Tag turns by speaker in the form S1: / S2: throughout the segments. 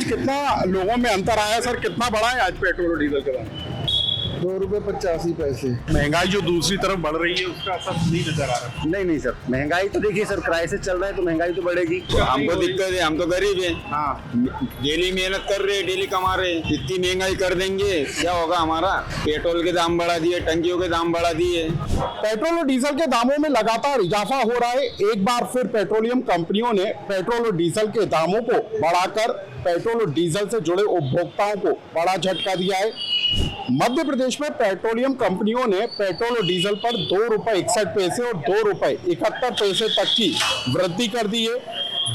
S1: कितना लोगों में अंतर आया सर, कितना बढ़ा है आज पेट्रोल और डीजल के दाम?
S2: ₹2.85।
S1: महंगाई जो दूसरी तरफ बढ़ रही है उसका असर नहीं नजर आ रहा।
S2: नहीं सर, महंगाई तो देखिए सर, क्राइसिस चल रहा है तो महंगाई तो बढ़ेगी।
S3: हमको दिक्कत है, हम तो गरीब हैं।
S1: हाँ,
S3: डेली मेहनत कर रहे हैं, डेली कमा रहे हैं। इतनी महंगाई कर देंगे क्या होगा हमारा? पेट्रोल के दाम बढ़ा दिए, टंकियों के दाम बढ़ा दिए।
S1: पेट्रोल और डीजल के दामों में लगातार इजाफा हो रहा है। एक बार फिर पेट्रोलियम कंपनियों ने पेट्रोल और डीजल के दामों को बढ़ाकर पेट्रोल और डीजल से जुड़े उपभोक्ताओं को बड़ा झटका दिया है। मध्य प्रदेश में पेट्रोलियम कंपनियों ने पेट्रोल और डीजल पर ₹2.61 और ₹2.71 तक की वृद्धि कर दी है।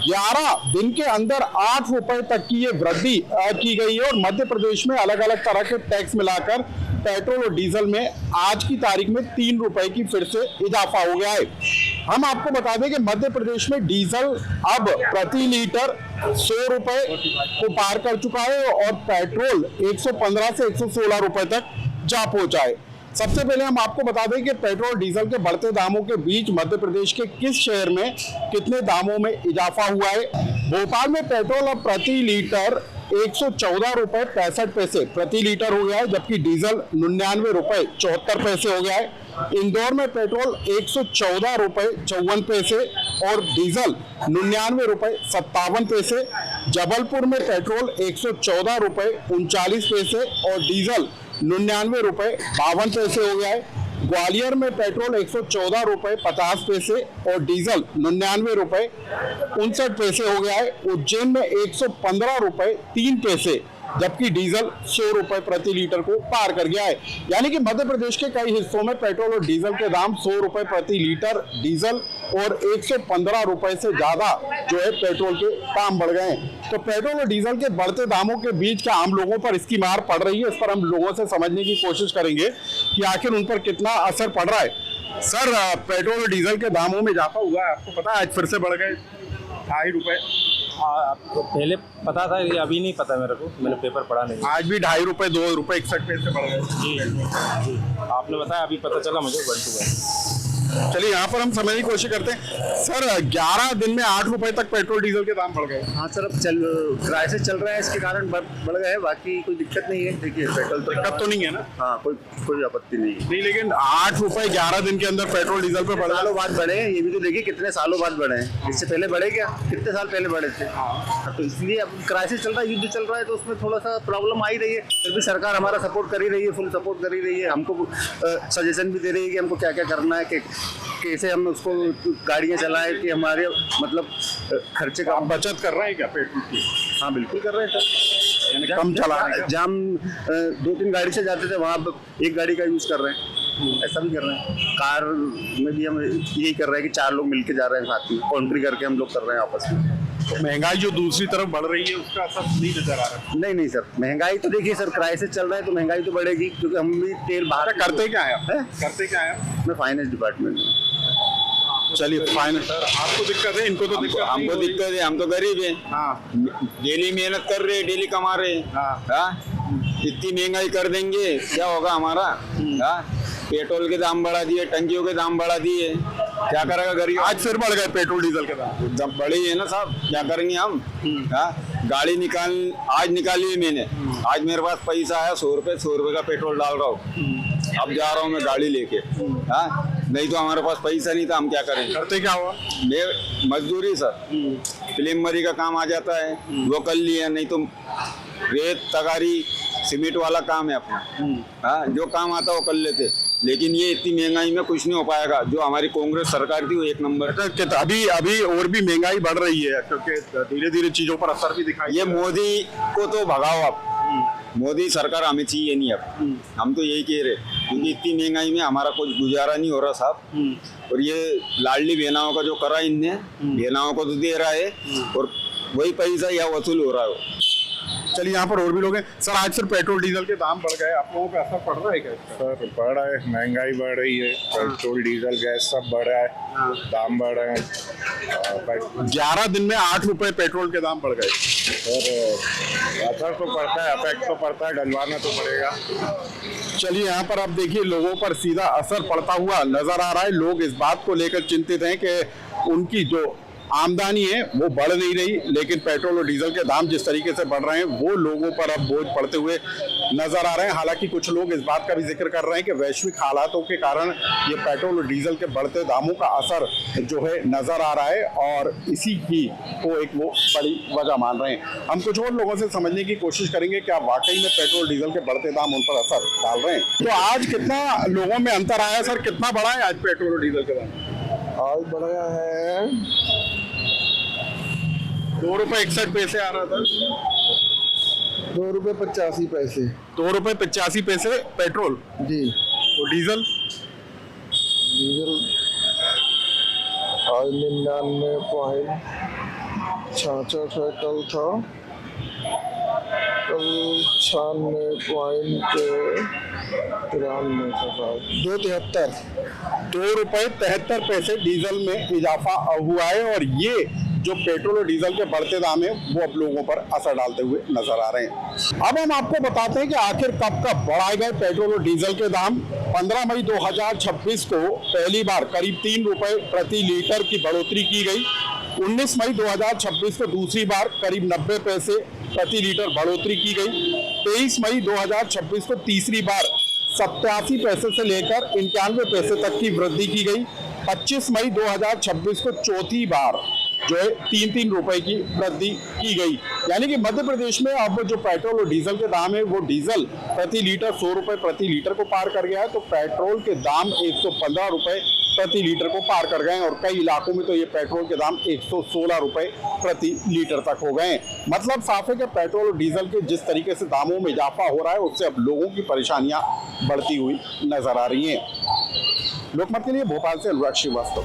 S1: 11 दिन के अंदर ₹8 तक की ये वृद्धि की गई है और मध्य प्रदेश में अलग अलग तरह के टैक्स मिलाकर पेट्रोल और डीजल में आज की तारीख में ₹3 की फिर से इजाफा हो गया है। हम आपको बता दें कि मध्य प्रदेश में डीजल अब प्रति लीटर ₹100 को पार कर चुका है और पेट्रोल 115 से 116 रुपए तक जा पहुंचा है। सबसे पहले हम आपको बता दें कि पेट्रोल डीजल के बढ़ते दामों के बीच मध्य प्रदेश के किस शहर में कितने दामों में इजाफा हुआ है। भोपाल में पेट्रोल अब प्रति लीटर ₹114.65 प्रति लीटर हो गया है, जबकि डीजल ₹99.74 हो गया है। इंदौर में पेट्रोल ₹114.54 और डीजल ₹99.57। जबलपुर में पेट्रोल ₹114.39 और डीजल ₹99.52 हो गया है। ग्वालियर में पेट्रोल ₹114.50 और डीजल ₹99.59 हो गया है। उज्जैन में ₹115.03 जबकि डीजल ₹100 प्रति लीटर को पार कर गया है। यानी कि मध्य प्रदेश के कई हिस्सों में पेट्रोल और डीजल के दाम ₹100 प्रति लीटर डीजल और ₹115 से ज्यादा जो है पेट्रोल के दाम बढ़ गए हैं। तो पेट्रोल और डीजल के बढ़ते दामों के बीच क्या आम लोगों पर इसकी मार पड़ रही है? इस पर हम लोगों से समझने की कोशिश करेंगे कि आखिर उन पर कितना असर पड़ रहा है। सर, पेट्रोल और डीजल के दामों में इजाफा हुआ है, आपको पता है आज फिर से बढ़ गए ₹2.5।
S4: तो पहले पता था, ये अभी नहीं पता मेरे को, मैंने पेपर पढ़ा नहीं।
S1: आज भी ₹2.5 ₹2.61 बढ़ गए।
S4: जी, आपने बताया अभी पता चला मुझे 1 to 1।
S1: चलिए यहाँ पर हम समझने की कोशिश करते हैं। सर, 11 दिन में ₹8 तक पेट्रोल डीजल के दाम बढ़ गए।
S2: हाँ सर, अब क्राइसिस चल रहा है, इसके कारण बढ़ गए हैं। बाकी कोई दिक्कत नहीं है। देखिए पेट्रोल
S1: दिक्कत तो नहीं है ना?
S2: हाँ, कोई आपत्ति नहीं है।
S1: नहीं, लेकिन ₹8 11 दिन के अंदर पेट्रोल डीजल पे बढ़ा।
S2: सालों बाद बढ़े हैं, ये भी तो देखिए कितने सालों बाद बढ़े हैं। इससे पहले बढ़े क्या? कितने साल पहले बढ़े थे? तो इसलिए अब क्राइसिस चल रहा है, युद्ध चल रहा है, तो उसमें थोड़ा सा प्रॉब्लम आ ही रही है। फिर भी सरकार हमारा सपोर्ट कर ही रही है, फुल सपोर्ट कर ही रही है। हमको सजेशन भी दे रही है कि हमको क्या क्या करना है, कैसे हम उसको गाड़ियाँ चलाएं कि हमारे मतलब खर्चे का
S1: बचत कर रहे हैं क्या पेट्रोल की?
S2: हाँ बिल्कुल कर रहे हैं सर।
S1: यानी कम चला रहे हैं।
S2: जहाँ 2-3 गाड़ी से जाते थे वहाँ एक गाड़ी का यूज़ कर रहे हैं, ऐसा भी कर रहे हैं। कार में भी हम यही कर रहे हैं कि 4 लोग मिलके जा रहे हैं साथ में, कॉन्ट्री करके हम लोग कर रहे हैं आपस में।
S1: तो महंगाई जो दूसरी तरफ बढ़ रही है उसका असर नहीं नजर आ रहा।
S2: नहीं सर, महंगाई तो देखिए सर, क्राइसिस चल रहा है तो महंगाई तो बढ़ेगी, क्योंकि हम भी तेल बाहर
S1: करते क्या है? करते क्या है?
S2: मैं फाइनेंस डिपार्टमेंट में।
S1: चलिए फाइनेंस। सर, आपको दिक्कत है, इनको तो दिक्कत
S3: हमको दिक्कत है, हम तो गरीब हैं।
S1: हाँ,
S3: डेली मेहनत कर रहे हैं, डेली कमा रहे हैं। हाँ, इतनी महंगाई कर देंगे क्या होगा हमारा? हाँ, पेट्रोल के दाम बढ़ा दिए, टंकियों के दाम बढ़ा दिए, क्या करेगा गरीब?
S1: आज फिर बढ़ गए पेट्रोल डीजल के दाम।
S3: जब बढ़े है ना साहब, क्या करेंगे हम? हाँ, गाड़ी आज निकाली है मैंने। आज मेरे पास पैसा आया ₹100 का पेट्रोल डाल रहा हूँ। अब जा रहा हूँ मैं गाड़ी लेके। हाँ, नहीं तो हमारे पास पैसा नहीं था, हम क्या करेंगे?
S1: करते क्या हुआ?
S3: मैं मजदूरी सर, प्लम्बरी का काम आ जाता है वो कर लिया, नहीं तो रेत तगारी सीमेंट वाला काम है अपना। हाँ, जो काम आता है वो कर लेते। लेकिन ये इतनी महंगाई में कुछ नहीं हो पाएगा। जो हमारी कांग्रेस सरकार थी वो 1 नंबर।
S1: अभी और भी महंगाई बढ़ रही है क्योंकि धीरे धीरे चीजों पर असर भी दिखाई।
S3: ये मोदी को तो भगाओ आप, मोदी सरकार हमें चाहिए नहीं अब। हम तो यही कह रहे, क्योंकि इतनी महंगाई में हमारा कुछ गुजारा नहीं हो रहा साहब। और ये लाडली बहनाओं का जो करा इनने, बहनाओं को तो दे रहा है और वही पैसा यहाँ वसूल हो रहा है।
S1: चलिए यहाँ पर और भी लोग हैं। सर, आज फिर पेट्रोल डीजल के दाम बढ़ गए, आप लोगों पे असर पड़ रहा है क्या?
S5: सर बढ़ रहा है, महंगाई बढ़ रही है, पेट्रोल डीजल गैस सब बढ़ रहा है, दाम बढ़ रहे हैं।
S1: 11 दिन में ₹8 पेट्रोल के दाम बढ़ गए।
S5: सर असर तो पड़ता है, अफेक्ट तो पड़ता है, डलवाना तो पड़ेगा।
S1: चलिए यहाँ पर आप देखिए लोगों पर सीधा असर पड़ता हुआ नजर आ रहा है। लोग इस बात को लेकर चिंतित हैं कि उनकी जो आमदनी है वो बढ़ नहीं रही, लेकिन पेट्रोल और डीजल के दाम जिस तरीके से बढ़ रहे हैं वो लोगों पर अब बोझ पड़ते हुए नजर आ रहे हैं। हालांकि कुछ लोग इस बात का भी जिक्र कर रहे हैं कि वैश्विक हालातों के कारण ये पेट्रोल और डीजल के बढ़ते दामों का असर जो है नजर आ रहा है और इसी की को एक वो बड़ी वजह मान रहे हैं। हम कुछ और लोगों से समझने की कोशिश करेंगे क्या वाकई में पेट्रोल डीजल के बढ़ते दाम उन पर असर डाल रहे हैं। तो आज कितना लोगों में अंतर आया सर, कितना बढ़ा है आज पेट्रोल और डीजल के दाम?
S6: आज बढ़ाया है
S1: ₹2.61 आ रहा था,
S6: ₹2.85।
S1: ₹2.85 पेट्रोल
S6: जी।
S1: और डीजल
S6: डीजल आज 99.66 है, कल था, कल 96.93 था,
S1: ₹2.73 डीजल में इजाफा हुआ है और ये जो पेट्रोल और डीजल के बढ़ते दाम है वो अब लोगों पर असर डालते हुए नजर आ रहे हैं। अब हम आपको बताते हैं कि आखिर कब बढ़ाए गए पेट्रोल और डीजल के दाम। 15 मई 2026 को पहली बार करीब ₹3 प्रति लीटर की बढ़ोतरी की गई। 19 मई 2026 को दूसरी बार करीब 90 पैसे प्रति लीटर बढ़ोतरी की गई। 23 मई 2026 को तीसरी बार 87 पैसे से लेकर 91 पैसे तक की वृद्धि की गई। 25 मई 2026 को चौथी बार जो है 3-3 रुपए की वृद्धि की गई। यानी कि मध्य प्रदेश में अब जो पेट्रोल और डीजल के दाम है वो डीजल प्रति लीटर ₹100 प्रति लीटर को पार कर गया है, तो पेट्रोल के दाम ₹115 प्रति लीटर को पार कर गए हैं और कई इलाकों में तो ये पेट्रोल के दाम ₹116 प्रति लीटर तक हो गए हैं। मतलब साफ है कि पेट्रोल और डीजल के जिस तरीके से दामों में इजाफा हो रहा है उससे अब लोगों की परेशानियां बढ़ती हुई नजर आ रही हैं। लोकमत के लिए भोपाल से अनुराग श्रीवास्तव।